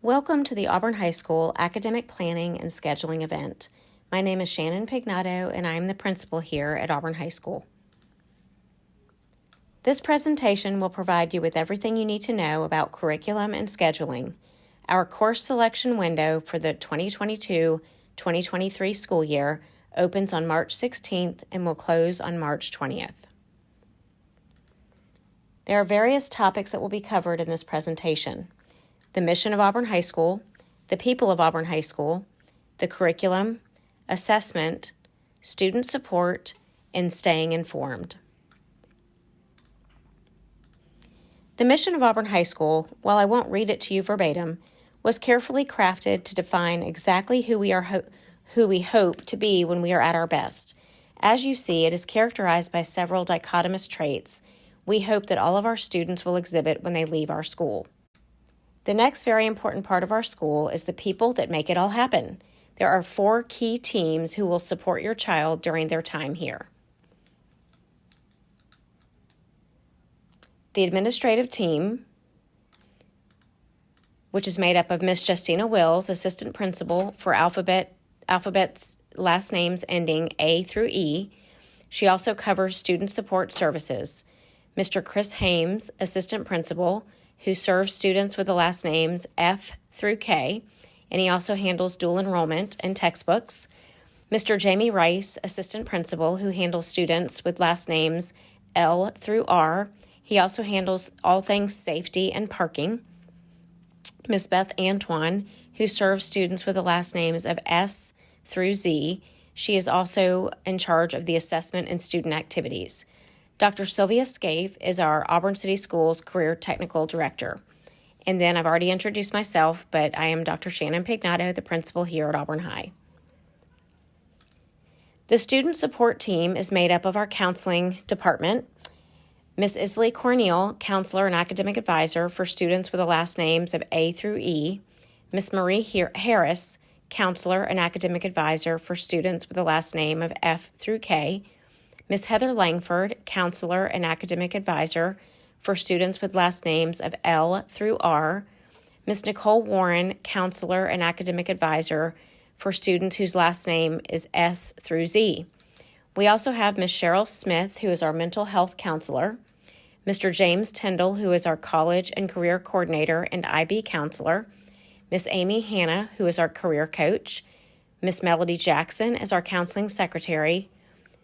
Welcome to the Auburn High School Academic Planning and Scheduling event. My name is Shannon Pignato, and I am the principal here at Auburn High School. This presentation will provide you with everything you need to know about curriculum and scheduling. Our course selection window for the 2022-2023 school year opens on March 16th and will close on March 20th. There are various topics that will be covered in this presentation: the mission of Auburn High School, the people of Auburn High School, the curriculum, assessment, student support, and staying informed. The mission of Auburn High School, while I won't read it to you verbatim, was carefully crafted to define exactly who we hope to be when we are at our best. As you see, it is characterized by several dichotomous traits we hope that all of our students will exhibit when they leave our school. The next very important part of our school is the people that make it all happen. There are 4 key teams who will support your child during their time here. The administrative team, which is made up of Miss Justina Wills, assistant principal for alphabet's last names ending A through E. She also covers student support services. Mr. Chris Hames, assistant principal, who serves students with the last names F through K, and he also handles dual enrollment and textbooks. Mr. Jamie Rice, assistant principal, who handles students with last names L through R. He also handles all things safety and parking. Ms. Beth Antoine, who serves students with the last names of S through Z. She is also in charge of the assessment and student activities. Dr. Sylvia Scaife is our Auburn City Schools Career Technical Director. And then I've already introduced myself, but I am Dr. Shannon Pignato, the principal here at Auburn High. The student support team is made up of our counseling department, Ms. Isley Corneal, counselor and academic advisor for students with the last names of A through E, Ms. Marie Harris, counselor and academic advisor for students with the last name of F through K, Ms. Heather Langford, counselor and academic advisor for students with last names of L through R, Ms. Nicole Warren, counselor and academic advisor for students whose last name is S through Z. We also have Ms. Cheryl Smith, who is our mental health counselor, Mr. James Tyndall, who is our college and career coordinator and IB counselor, Ms. Amy Hanna, who is our career coach, Ms. Melody Jackson is our counseling secretary,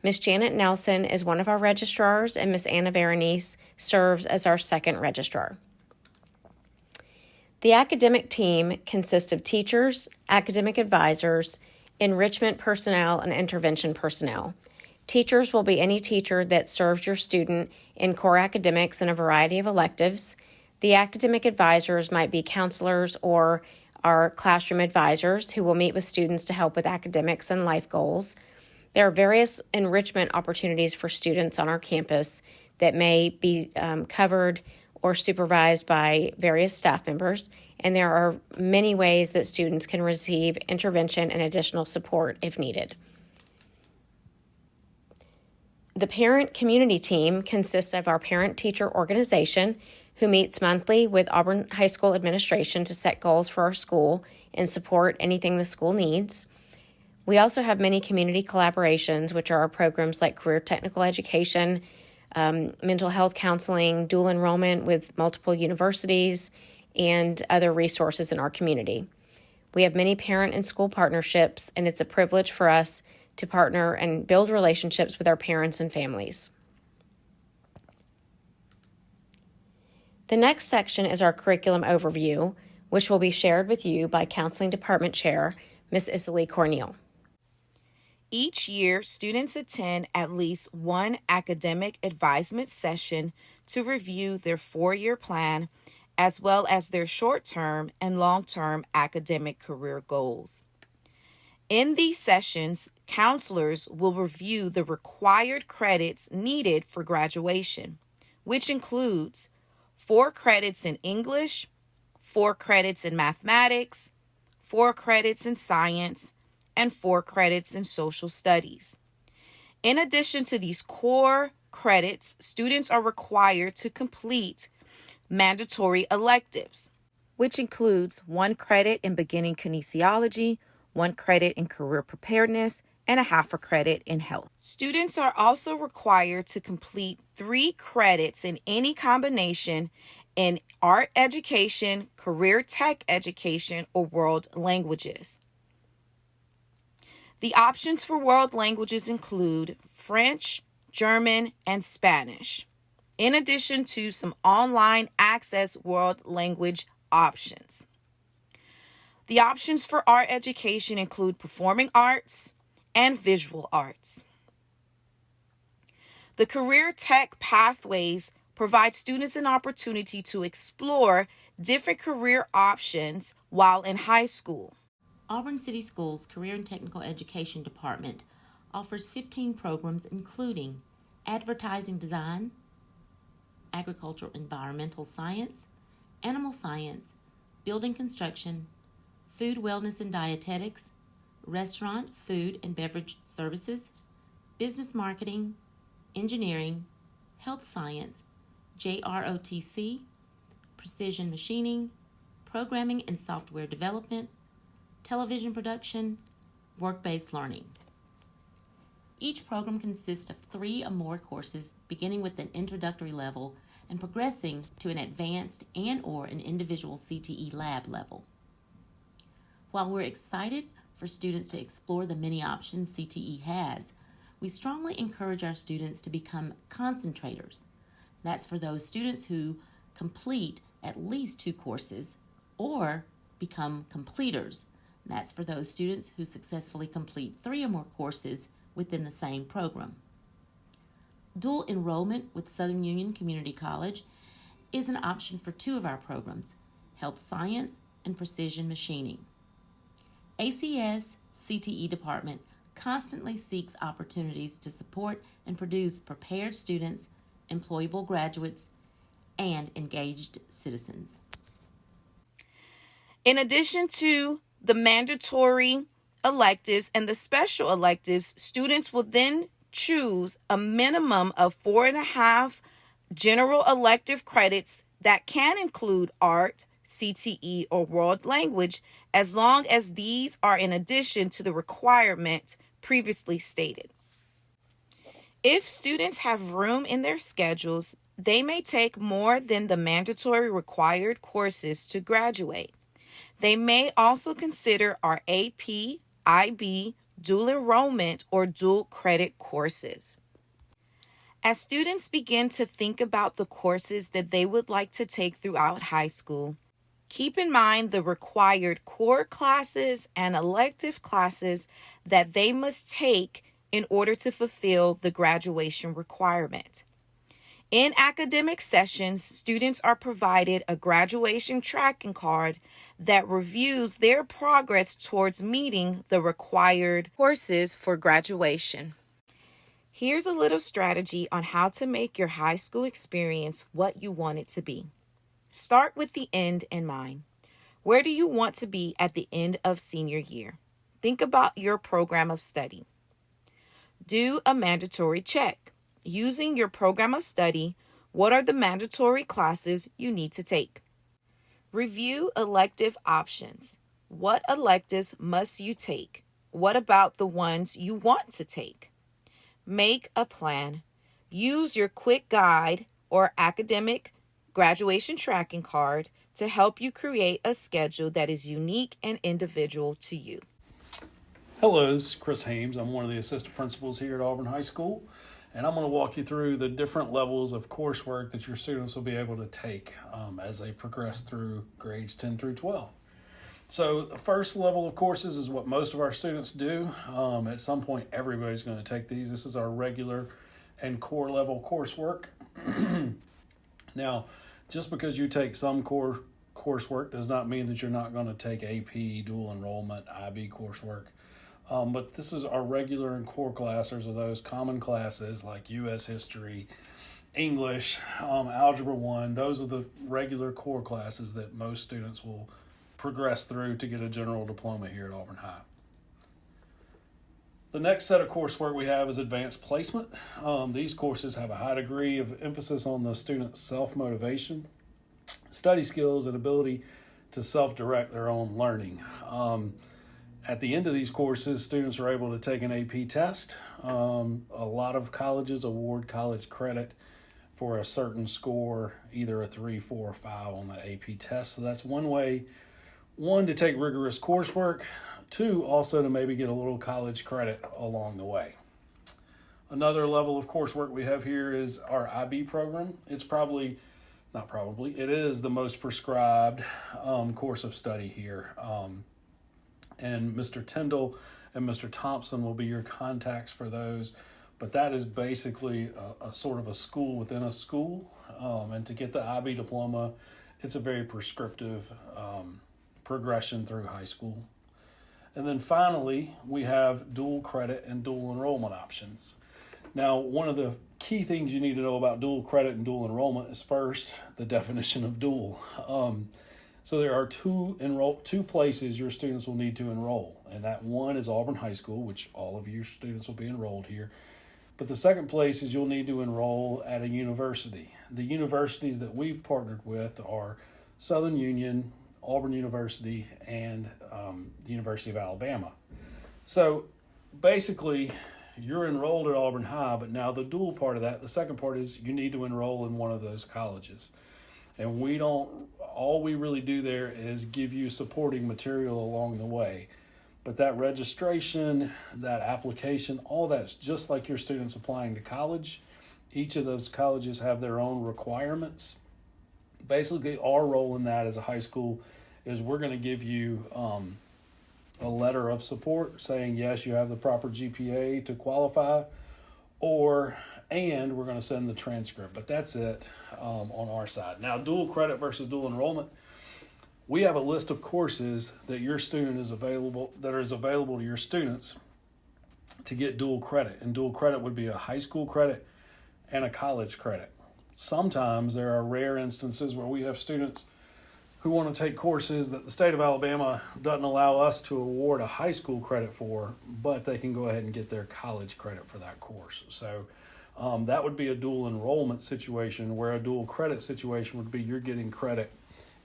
Ms. Janet Nelson is one of our registrars, and Ms. Anna Berenice serves as our second registrar. The academic team consists of teachers, academic advisors, enrichment personnel, and intervention personnel. Teachers will be any teacher that serves your student in core academics and a variety of electives. The academic advisors might be counselors or our classroom advisors who will meet with students to help with academics and life goals. There are various enrichment opportunities for students on our campus that may be covered or supervised by various staff members, and there are many ways that students can receive intervention and additional support if needed. The parent community team consists of our parent-teacher organization, who meets monthly with Auburn High School administration to set goals for our school and support anything the school needs. We also have many community collaborations, which are our programs like career technical education, mental health counseling, dual enrollment with multiple universities, and other resources in our community. We have many parent and school partnerships, and it's a privilege for us to partner and build relationships with our parents and families. The next section is our curriculum overview, which will be shared with you by Counseling Department Chair, Ms. Isley Corneal. Each year, students attend at least one academic advisement session to review their 4-year plan, as well as their short-term and long-term academic career goals. In these sessions, counselors will review the required credits needed for graduation, which includes 4 credits in English, 4 credits in mathematics, 4 credits in science, and 4 credits in social studies. In addition to these core credits, students are required to complete mandatory electives. which includes 1 credit in beginning kinesiology, 1 credit in career preparedness, and a half a credit in health. Students are also required to complete 3 credits in any combination in art education, career tech education, or world languages. The options for world languages include French, German, and Spanish, in addition to some online access world language options. The options for art education include performing arts and visual arts. The career tech pathways provide students an opportunity to explore different career options while in high school. Auburn City Schools Career and Technical Education Department offers 15 programs including Advertising Design, Agricultural Environmental Science, Animal Science, Building Construction, Food Wellness and Dietetics, Restaurant, Food and Beverage Services, Business Marketing, Engineering, Health Science, JROTC, Precision Machining, Programming and Software Development, Television Production, Work-Based Learning. Each program consists of 3 or more courses beginning with an introductory level and progressing to an advanced and/or an individual CTE lab level. While we're excited for students to explore the many options CTE has, we strongly encourage our students to become concentrators. That's for those students who complete at least 2 courses or become completers. That's for those students who successfully complete 3 or more courses within the same program. Dual enrollment with Southern Union Community College is an option for 2 of our programs, Health Science and Precision Machining. ACS CTE Department constantly seeks opportunities to support and produce prepared students, employable graduates, and engaged citizens. In addition to the mandatory electives and the special electives, students will then choose a minimum of 4.5 general elective credits that can include art, CTE, or world language, as long as these are in addition to the requirement previously stated. If students have room in their schedules, they may take more than the mandatory required courses to graduate. They may also consider our AP, IB, dual enrollment, or dual credit courses. As students begin to think about the courses that they would like to take throughout high school, keep in mind the required core classes and elective classes that they must take in order to fulfill the graduation requirement. In academic sessions, students are provided a graduation tracking card that reviews their progress towards meeting the required courses for graduation. Here's a little strategy on how to make your high school experience what you want it to be. Start with the end in mind. Where do you want to be at the end of senior year? Think about your program of study. Do a mandatory check. Using your program of study, what are the mandatory classes you need to take? Review elective options. What electives must you take? What about the ones you want to take? Make a plan. Use your quick guide or academic graduation tracking card to help you create a schedule that is unique and individual to you. Hello, this is Chris Hames. I'm one of the assistant principals here at Auburn High School, and I'm going to walk you through the different levels of coursework that your students will be able to take as they progress through grades 10 through 12. So the first level of courses is what most of our students do. At some point, everybody's going to take these. This is our regular and core level coursework. Now, just because you take some core coursework does not mean that you're not going to take AP, dual enrollment, IB coursework. But this is our regular and core classes, or those common classes like U.S. history, English, Algebra 1. Those are the regular core classes that most students will progress through to get a general diploma here at Auburn High. The next set of coursework we have is advanced placement. These courses have a high degree of emphasis on the student's self-motivation, study skills, and ability to self-direct their own learning. At the end of these courses, students are able to take an AP test. A lot of colleges award college credit for a certain score, either a 3, 4, or 5 on that AP test. So that's one way, one, to take rigorous coursework, two, also to maybe get a little college credit along the way. Another level of coursework we have here is our IB program. It is the most prescribed course of study here. And Mr. Tyndall and Mr. Thompson will be your contacts for those. But that is basically a sort of a school within a school. And to get the IB diploma, it's a very prescriptive progression through high school. And then finally, we have dual credit and dual enrollment options. Now, one of the key things you need to know about dual credit and dual enrollment is first, the definition of dual. So there are two places your students will need to enroll. And that one is Auburn High School, which all of your students will be enrolled here. But the second place is you'll need to enroll at a university. The universities that we've partnered with are Southern Union, Auburn University, and the University of Alabama. So basically, you're enrolled at Auburn High, but now the dual part of that, the second part is you need to enroll in one of those colleges. And all we really do there is give you supporting material along the way. But that registration, that application, all that's just like your students applying to college. Each of those colleges have their own requirements. Basically, our role in that as a high school is we're going to give you a letter of support saying, yes, you have the proper GPA to qualify, and we're going to send the transcript. But that's it on our side. Now, dual credit versus dual enrollment. We have a list of courses that is available to your students to get dual credit. And dual credit would be a high school credit and a college credit. Sometimes there are rare instances where we have students who want to take courses that the state of Alabama doesn't allow us to award a high school credit for, but they can go ahead and get their college credit for that course. So that would be a dual enrollment situation, where a dual credit situation would be you're getting credit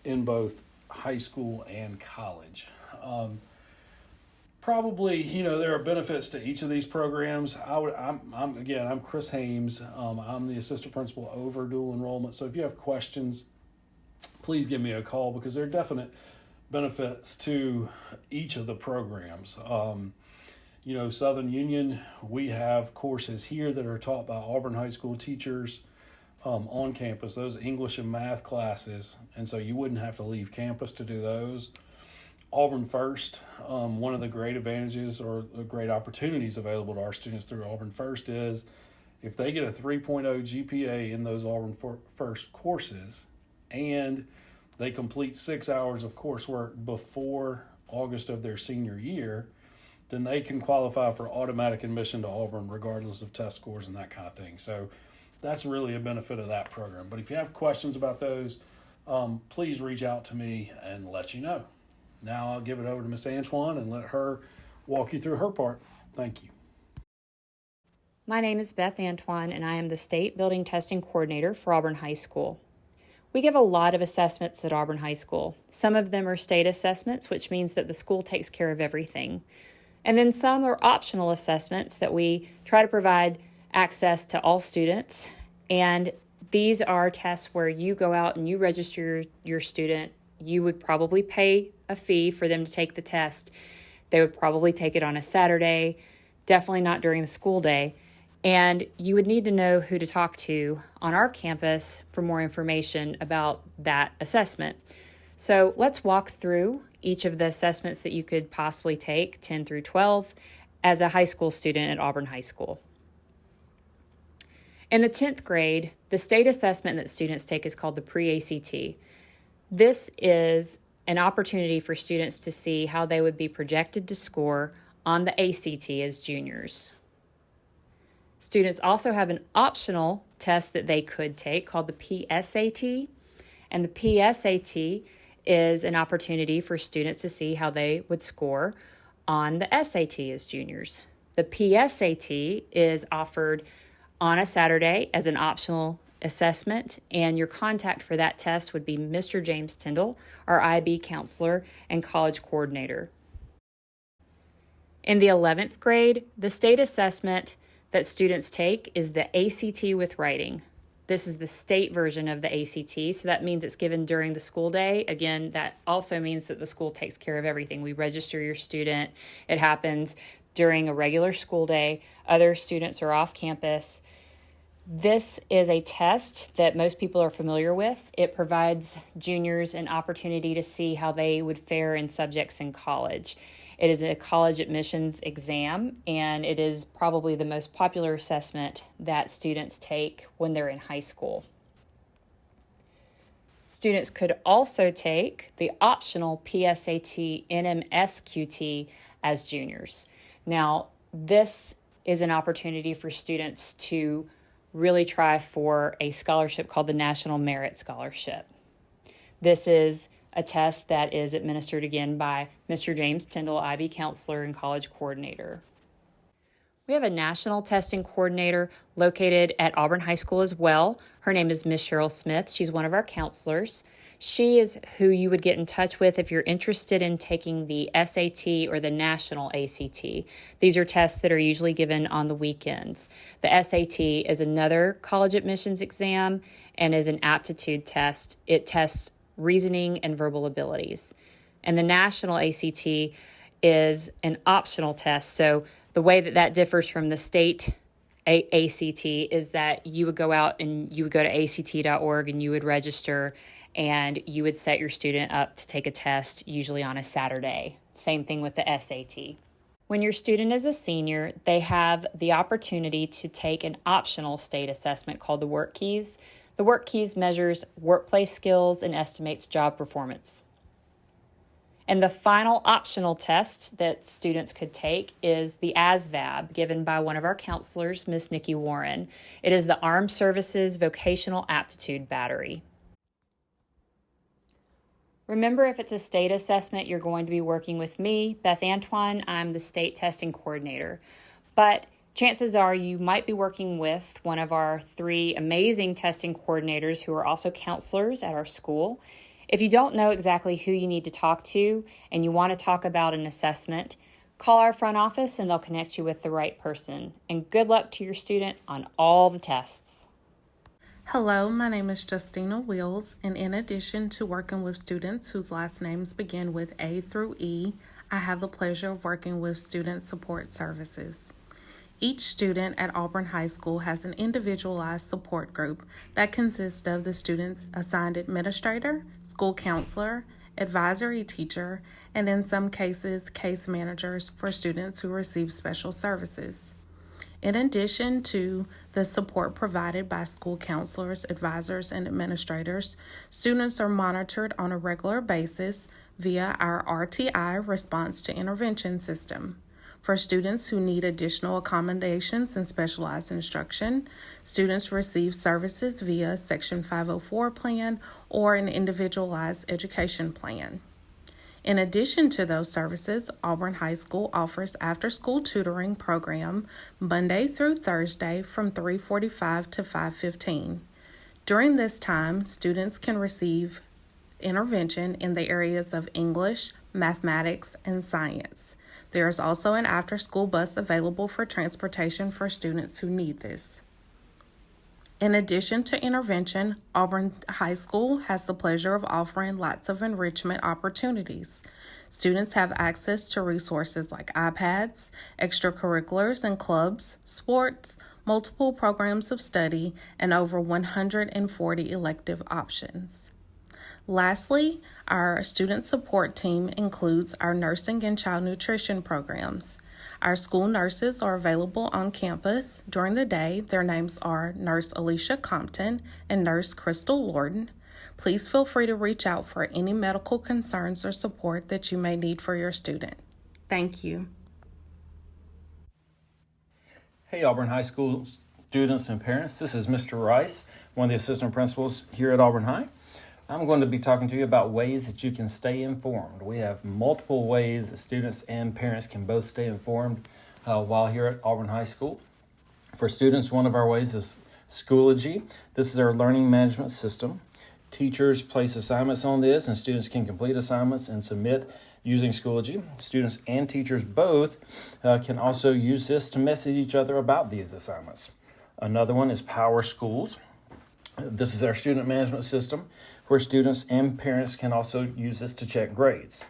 in both high school and college. Probably, there are benefits to each of these programs. I'm Chris Hames. I'm the assistant principal over dual enrollment. So if you have questions, please give me a call, because there are definite benefits to each of the programs. Southern Union, we have courses here that are taught by Auburn High School teachers on campus, those English and math classes, and so you wouldn't have to leave campus to do those. Auburn First, one of the great advantages or the great opportunities available to our students through Auburn First is if they get a 3.0 GPA in those Auburn First courses and they complete 6 hours of coursework before August of their senior year, then they can qualify for automatic admission to Auburn regardless of test scores and that kind of thing. So that's really a benefit of that program. But if you have questions about those, please reach out to me and let you know. Now I'll give it over to Miss Antoine and let her walk you through her part. Thank you. My name is Beth Antoine, and I am the State Building Testing Coordinator for Auburn High School. We give a lot of assessments at Auburn High School. Some of them are state assessments, which means that the school takes care of everything. And then some are optional assessments that we try to provide access to all students. And these are tests where you go out and you register your student. You would probably pay a fee for them to take the test. They would probably take it on a Saturday, definitely not during the school day. And you would need to know who to talk to on our campus for more information about that assessment. So let's walk through each of the assessments that you could possibly take, 10 through 12, as a high school student at Auburn High School. In the 10th grade, the state assessment that students take is called the pre-ACT. This is an opportunity for students to see how they would be projected to score on the ACT as juniors. Students also have an optional test that they could take called the PSAT, and the PSAT is an opportunity for students to see how they would score on the SAT as juniors. The PSAT is offered on a Saturday as an optional assessment, and your contact for that test would be Mr. James Tyndall, our IB counselor and college coordinator. In the 11th grade, the state assessment that students take is the ACT with writing. This is the state version of the ACT, so that means it's given during the school day. Again, that also means that the school takes care of everything. We register your student. It happens during a regular school day. Other students are off campus. This is a test that most people are familiar with. It provides juniors an opportunity to see how they would fare in subjects in college. It is a college admissions exam, and it is probably the most popular assessment that students take when they're in high school. Students could also take the optional PSAT NMSQT as juniors. Now, this is an opportunity for students to really try for a scholarship called the National Merit Scholarship. This is a test that is administered again by Mr. James Tyndall, IB counselor and college coordinator. We have a national testing coordinator located at Auburn High School as well. Her name is Miss Cheryl Smith. She's one of our counselors. She is who you would get in touch with if you're interested in taking the SAT or the national ACT. These are tests that are usually given on the weekends. The SAT is another college admissions exam and is an aptitude test. It tests reasoning and verbal abilities. And the national ACT is an optional test. So the way that differs from the state ACT is that you would go out and you would go to act.org and you would register and you would set your student up to take a test, usually on a Saturday. Same thing with the SAT. When your student is a senior, they have the opportunity to take an optional state assessment called the Work Keys. The Work Keys measures workplace skills and estimates job performance. And the final optional test that students could take is the ASVAB, given by one of our counselors, Miss Nikki Warren. It is the Armed Services Vocational Aptitude Battery. Remember, if it's a state assessment, you're going to be working with me, Beth Antoine. I'm the state testing coordinator. But chances are you might be working with one of our 3 amazing testing coordinators who are also counselors at our school. If you don't know exactly who you need to talk to and you want to talk about an assessment, call our front office and they'll connect you with the right person. And good luck to your student on all the tests. Hello, my name is Justina Wills, and in addition to working with students whose last names begin with A through E, I have the pleasure of working with Student Support Services. Each student at Auburn High School has an individualized support group that consists of the student's assigned administrator, school counselor, advisory teacher, and in some cases, case managers for students who receive special services. In addition to the support provided by school counselors, advisors, and administrators, students are monitored on a regular basis via our RTI response to intervention system. For students who need additional accommodations and specialized instruction, students receive services via Section 504 plan or an individualized education plan. In addition to those services, Auburn High School offers after-school tutoring program Monday through Thursday from 3:45 to 5:15. During this time, students can receive intervention in the areas of English, mathematics, and science. There is also an after-school bus available for transportation for students who need this. In addition to intervention, Auburn High School has the pleasure of offering lots of enrichment opportunities. Students have access to resources like iPads, extracurriculars and clubs, sports, multiple programs of study, and over 140 elective options. Lastly, our student support team includes our nursing and child nutrition programs. Our school nurses are available on campus during the day. Their names are Nurse Alicia Compton and Nurse Crystal Lorden. Please feel free to reach out for any medical concerns or support that you may need for your student. Thank you. Hey Auburn High School students and parents, this is Mr. Rice, one of the assistant principals here at Auburn High. I'm going to be talking to you about ways that you can stay informed. We have multiple ways that students and parents can both stay informed while here at Auburn High School. For students, one of our ways is Schoology, this is our learning management system. Teachers place assignments on this, and students can complete assignments and submit using Schoology. Students and teachers both can also use this to message each other about these assignments. Another one is Power Schools. This is our student management system where students and parents can also use this to check grades.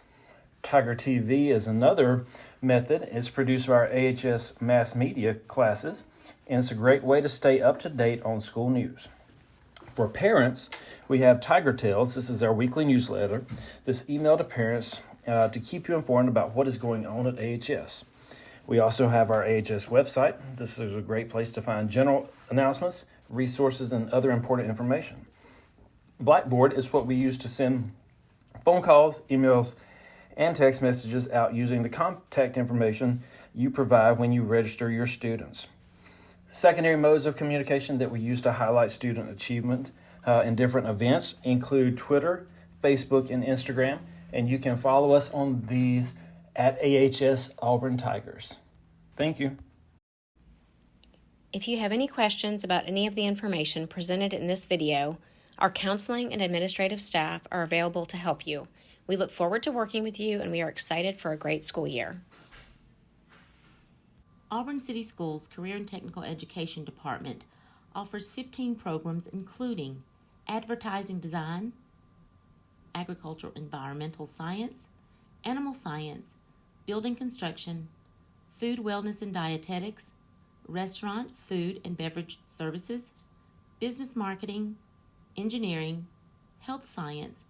Tiger TV is another method. It's produced by our AHS mass media classes, and it's a great way to stay up to date on school news. For parents, we have Tiger Tales. This is our weekly newsletter. This email to parents to keep you informed about what is going on at AHS. We also have our AHS website. This is a great place to find general announcements, resources, and other important information. Blackboard is what we use to send phone calls, emails, and text messages out using the contact information you provide when you register your students. Secondary modes of communication that we use to highlight student achievement in different events include Twitter, Facebook, and Instagram, and you can follow us on these at AHS Auburn Tigers. Thank you. If you have any questions about any of the information presented in this video, our counseling and administrative staff are available to help you. We look forward to working with you, and we are excited for a great school year. Auburn City Schools Career and Technical Education Department offers 15 programs including Advertising Design, Agricultural Environmental Science, Animal Science, Building Construction, Food Wellness and Dietetics, Restaurant, Food and Beverage Services, Business Marketing, Engineering, Health Science,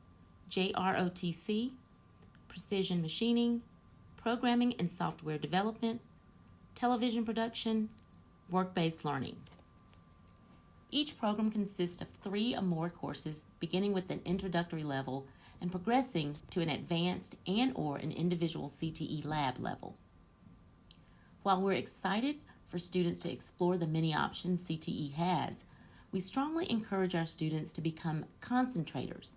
JROTC, Precision Machining, Programming and Software Development, Television Production, Work-Based Learning. Each program consists of 3 or more courses beginning with an introductory level and progressing to an advanced and/or an individual CTE lab level. While we're excited for students to explore the many options CTE has, we strongly encourage our students to become concentrators.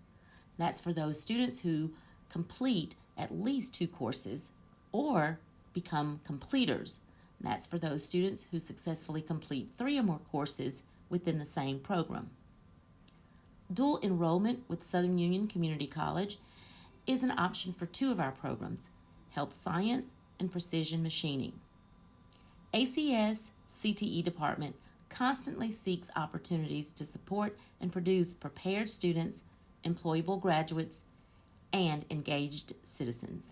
That's for those students who complete at least 2 courses or become completers. That's for those students who successfully complete 3 or more courses within the same program. Dual enrollment with Southern Union Community College is an option for 2 of our programs, Health Science and Precision Machining. ACS CTE Department constantly seeks opportunities to support and produce prepared students, employable graduates, and engaged citizens.